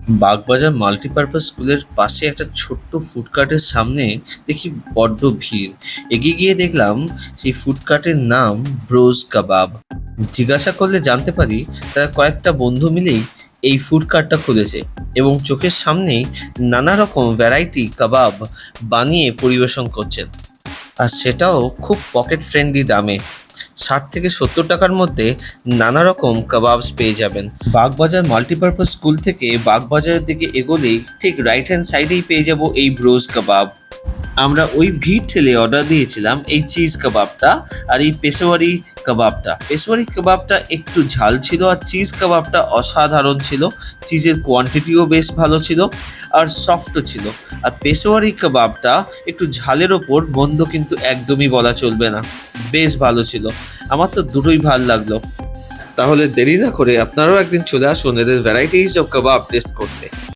Bagbazar multipurpose স্কুলের পাশে একটা ছোট্ট ফুডকার্টের সামনে দেখি বড্ড ভিড়। এগিয়ে গিয়ে দেখলাম সেই ফুডকার্টের নাম ব্রোজ কাবাব। জিজ্ঞাসা করলে জানতে পারি তারা কয়েকটা বন্ধু মিলেই এই ফুডকার্টটা খুলেছে এবং চোখের সামনেই নানা রকম ভ্যারাইটি কাবাব বানিয়ে পরিবেশন করছেন, আর সেটাও খুব পকেট ফ্রেন্ডলি দামে। 60 থেকে 70 টাকার মধ্যে নানা রকম কাবাবস পেয়ে যাবেন। বাগবাজার মাল্টিপারপাস স্কুল থেকে বাগবাজারের দিকে এগোলেই ঠিক রাইট হ্যান্ড সাইডেই পেয়ে যাব এই ব্রোজ কাবাব। আমরা ওই ভিড় ঠেলে অর্ডার দিয়েছিলাম এই চিজ কাবাবটা আর এই পেশোয়ারি কাবাবটা। পেশোয়ারি কাবাবটা একটু ঝাল ছিল আর চিজ কাবাবটা অসাধারণ ছিল। চিজের কোয়ান্টিটিও বেশ ভালো ছিল আর সফটও ছিল। আর পেশোয়ারি কাবাবটা একটু ঝালের ওপর মন্দ কিন্তু একদমই বলা চলবে না, বেশ ভালো ছিল। আমার তো দুটোই ভালো লাগলো। তাহলে দেরি না করে আপনারাও একদিন চলে আসুন এদের ভ্যারাইটিস অফ কাবাব টেস্ট করতে।